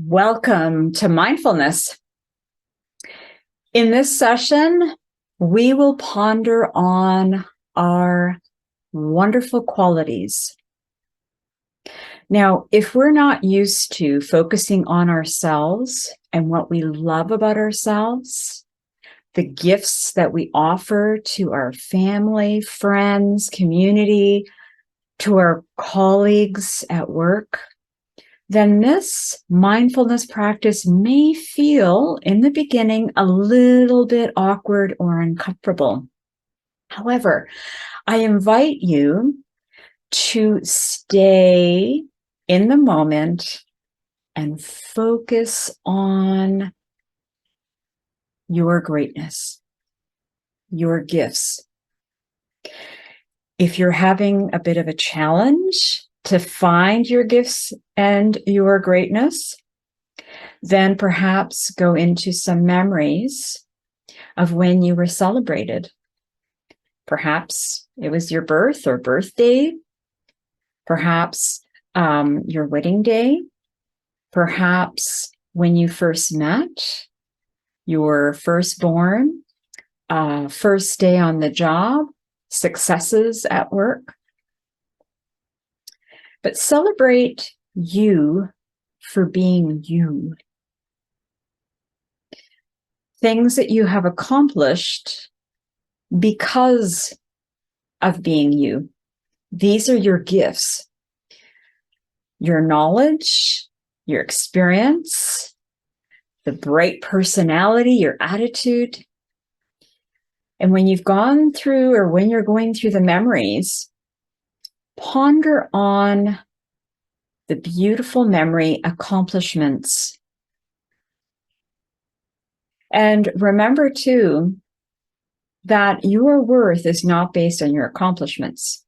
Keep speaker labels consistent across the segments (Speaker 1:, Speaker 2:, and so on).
Speaker 1: Welcome to Mindfulness. In this session, we will ponder on our wonderful qualities. Now, if we're not used to focusing on ourselves and what we love about ourselves, the gifts that we offer to our family, friends, community, to our colleagues at work, then this mindfulness practice may feel in the beginning a little bit awkward or uncomfortable. However, I invite you to stay in the moment and focus on your greatness, your gifts. If you're having a bit of a challenge to find your gifts and your greatness, then perhaps go into some memories of when you were celebrated. Perhaps it was your birth or birthday, perhaps your wedding day, perhaps when you first met, your firstborn, first day on the job, successes at work. But celebrate you for being you. Things that you have accomplished because of being you. These are your gifts. Your knowledge, your experience, the bright personality, your attitude. And when you've gone through, or when you're going through the memories, ponder on the beautiful memory accomplishments. And remember too, that your worth is not based on your accomplishments.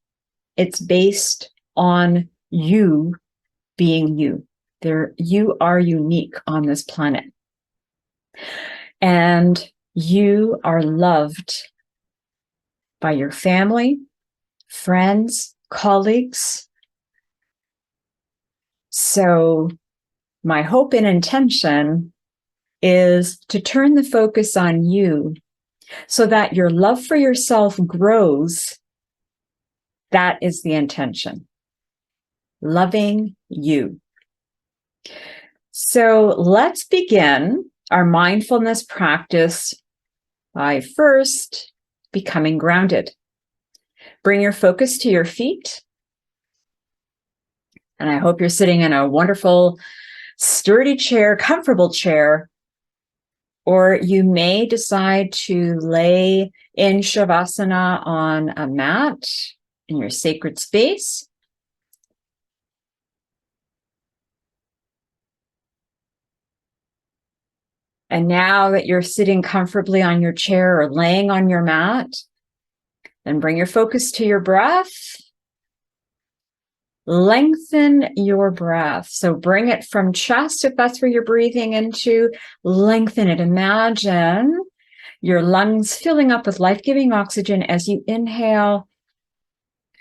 Speaker 1: It's based on you being you. You are unique on this planet. And you are loved by your family, friends, colleagues. So my hope and intention is to turn the focus on you so that your love for yourself grows. That is the intention. Loving you. So let's begin our mindfulness practice by first becoming grounded. Bring your focus to your feet. And I hope you're sitting in a wonderful, sturdy chair, comfortable chair. Or you may decide to lay in Shavasana on a mat in your sacred space. And now that you're sitting comfortably on your chair or laying on your mat, then bring your focus to your breath. Lengthen your breath. So bring it from chest, if that's where you're breathing into. Lengthen it. Imagine your lungs filling up with life-giving oxygen as you inhale,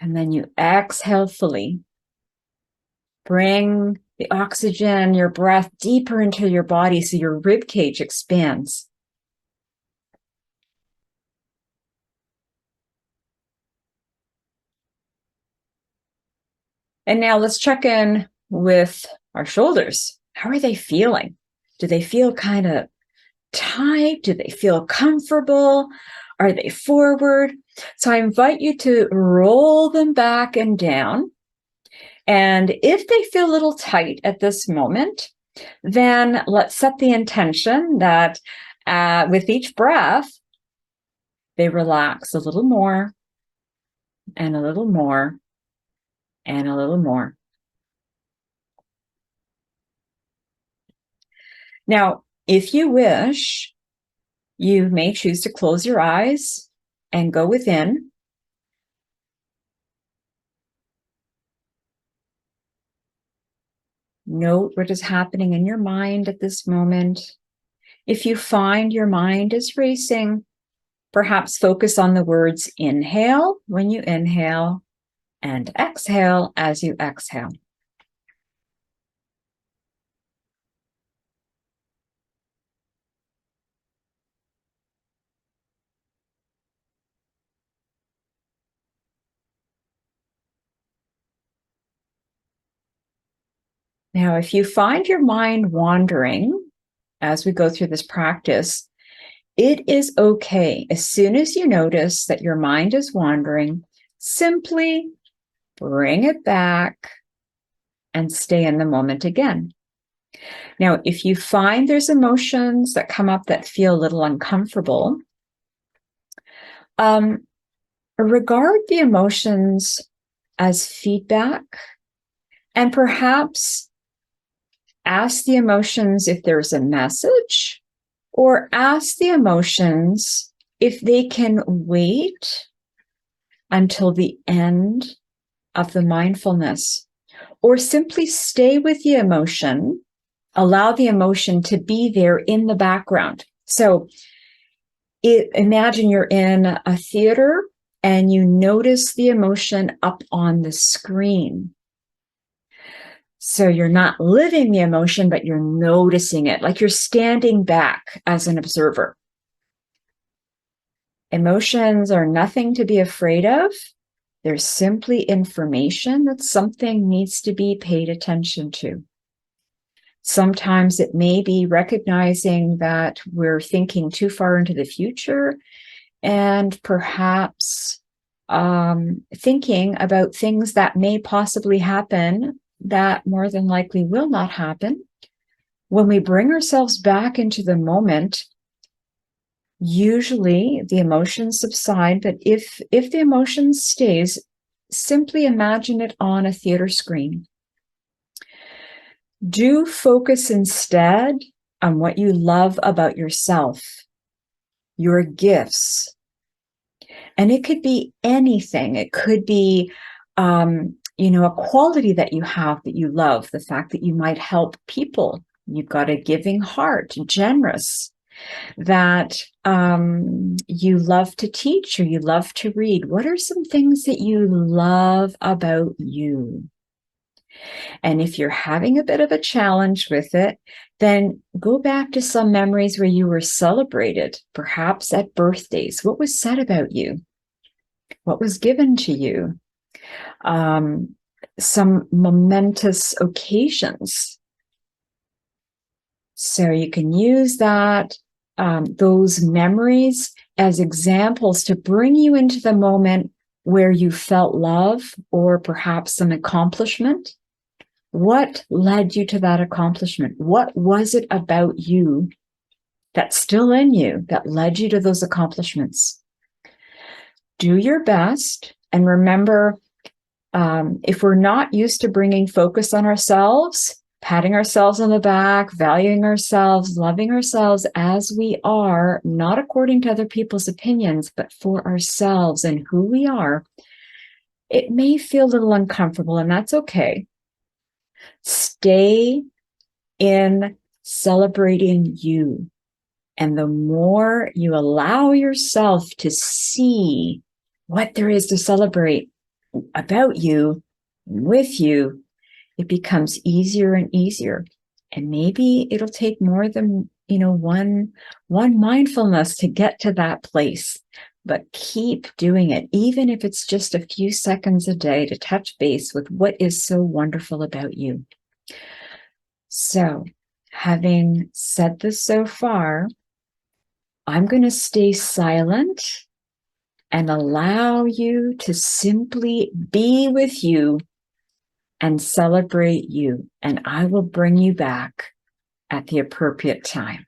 Speaker 1: and then you exhale fully. Bring the oxygen, your breath deeper into your body so your rib cage expands. And now let's check in with our shoulders. How are they feeling? Do they feel kind of tight? Do they feel comfortable? Are they forward? So I invite you to roll them back and down. And if they feel a little tight at this moment, then let's set the intention that with each breath, they relax a little more and a little more and a little more. Now, if you wish, you may choose to close your eyes and go within. Note what is happening in your mind at this moment. If you find your mind is racing, perhaps focus on the words inhale when you inhale and exhale as you exhale. Now, if you find your mind wandering as we go through this practice, it is okay. As soon as you notice that your mind is wandering, simply bring it back and stay in the moment again. Now, if you find there's emotions that come up that feel a little uncomfortable, regard the emotions as feedback and perhaps ask the emotions if there's a message, or ask the emotions if they can wait until the end of the mindfulness, or simply stay with the emotion, allow the emotion to be there in the background. So imagine you're in a theater and you notice the emotion up on the screen. So you're not living the emotion, but you're noticing it, like you're standing back as an observer. Emotions are nothing to be afraid of. They're simply information that something needs to be paid attention to. Sometimes it may be recognizing that we're thinking too far into the future and perhaps thinking about things that may possibly happen that more than likely will not happen. When we bring ourselves back into the moment, usually the emotions subside, but if the emotion stays, simply imagine it on a theater screen. Do focus instead on what you love about yourself, your gifts. And it could be anything. It could be, a quality that you have that you love, the fact that you might help people. You've got a giving heart, generous, that you love to teach or you love to read. What are some things that you love about you? And if you're having a bit of a challenge with it, then go back to some memories where you were celebrated, perhaps at birthdays. What was said about you? What was given to you? Some momentous occasions. So you can use those memories as examples to bring you into the moment where you felt love or perhaps some accomplishment. What led you to that accomplishment? What was it about you that's still in you that led you to those accomplishments? Do your best. And remember, if we're not used to bringing focus on ourselves, patting ourselves on the back, valuing ourselves, loving ourselves as we are, not according to other people's opinions, but for ourselves and who we are, it may feel a little uncomfortable, and that's okay. Stay in celebrating you. And the more you allow yourself to see what there is to celebrate about you, with you, it becomes easier and easier. And maybe it'll take more than, one mindfulness to get to that place. But keep doing it, even if it's just a few seconds a day to touch base with what is so wonderful about you. So, having said this so far, I'm going to stay silent and allow you to simply be with you and celebrate you. And I will bring you back at the appropriate time.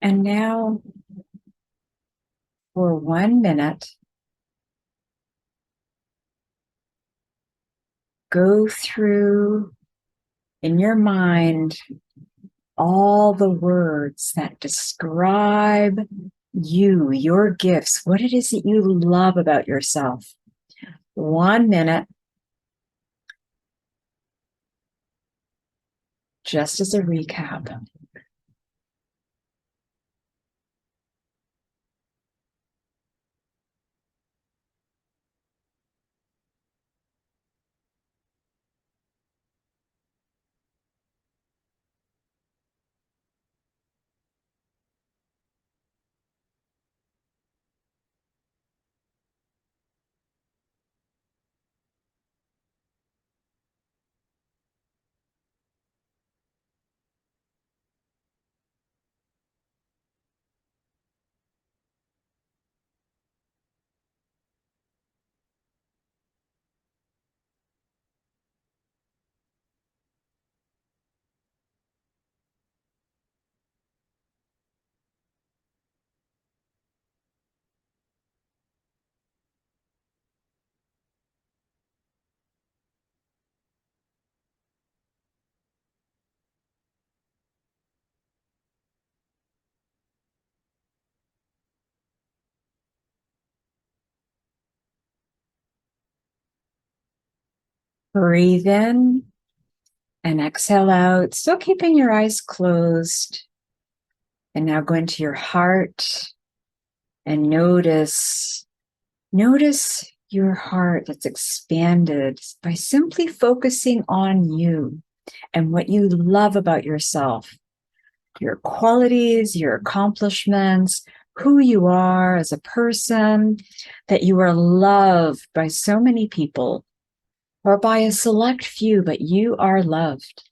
Speaker 1: And now, for 1 minute, go through in your mind all the words that describe you, your gifts, what it is that you love about yourself. 1 minute, just as a recap. Breathe in and exhale out, still keeping your eyes closed. And now go into your heart and notice your heart that's expanded by simply focusing on you and what you love about yourself, your qualities, your accomplishments, who you are as a person, that you are loved by so many people or by a select few, but you are loved.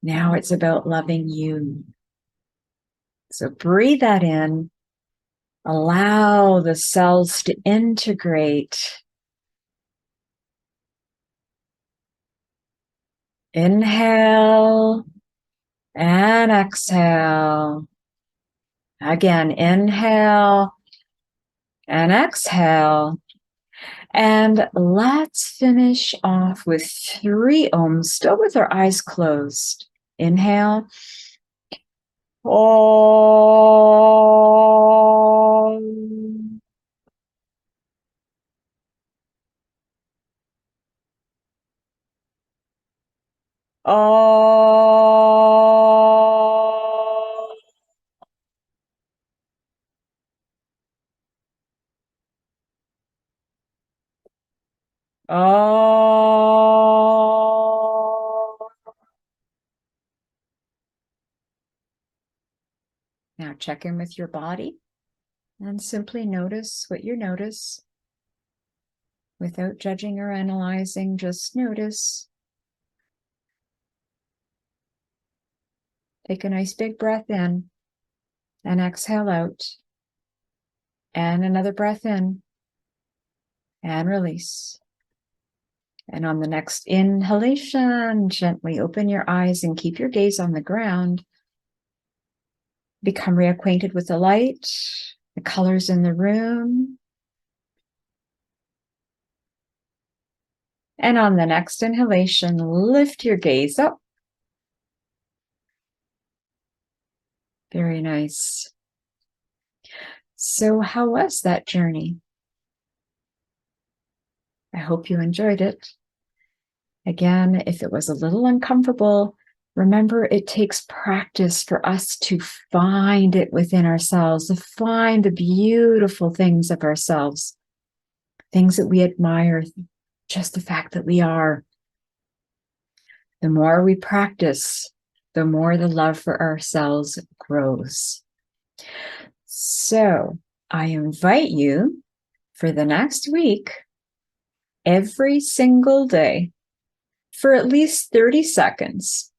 Speaker 1: Now it's about loving you. So breathe that in. Allow the cells to integrate. Inhale and exhale. Again, inhale and exhale. And let's finish off with 3 ohms, still with our eyes closed. Inhale. Om. Om. Om. Now check in with your body and simply notice what you notice without judging or analyzing. Just notice. Take a nice big breath in and exhale out. And another breath in and release. And on the next inhalation, gently open your eyes and keep your gaze on the ground. Become reacquainted with the light, the colors in the room. And on the next inhalation, lift your gaze up. Very nice. So how was that journey? I hope you enjoyed it. Again, if it was a little uncomfortable, remember it takes practice for us to find it within ourselves, to find the beautiful things of ourselves, things that we admire, just the fact that we are. The more we practice, the more the love for ourselves grows. So I invite you for the next week, every single day, for at least 30 seconds,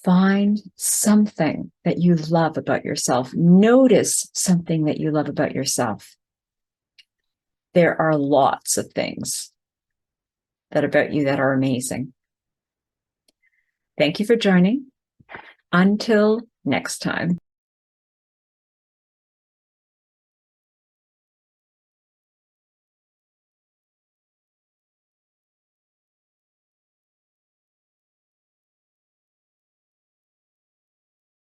Speaker 1: find something that you love about yourself. Notice something that you love about yourself. There are lots of things about you that are amazing. Thank you for joining. Until next time.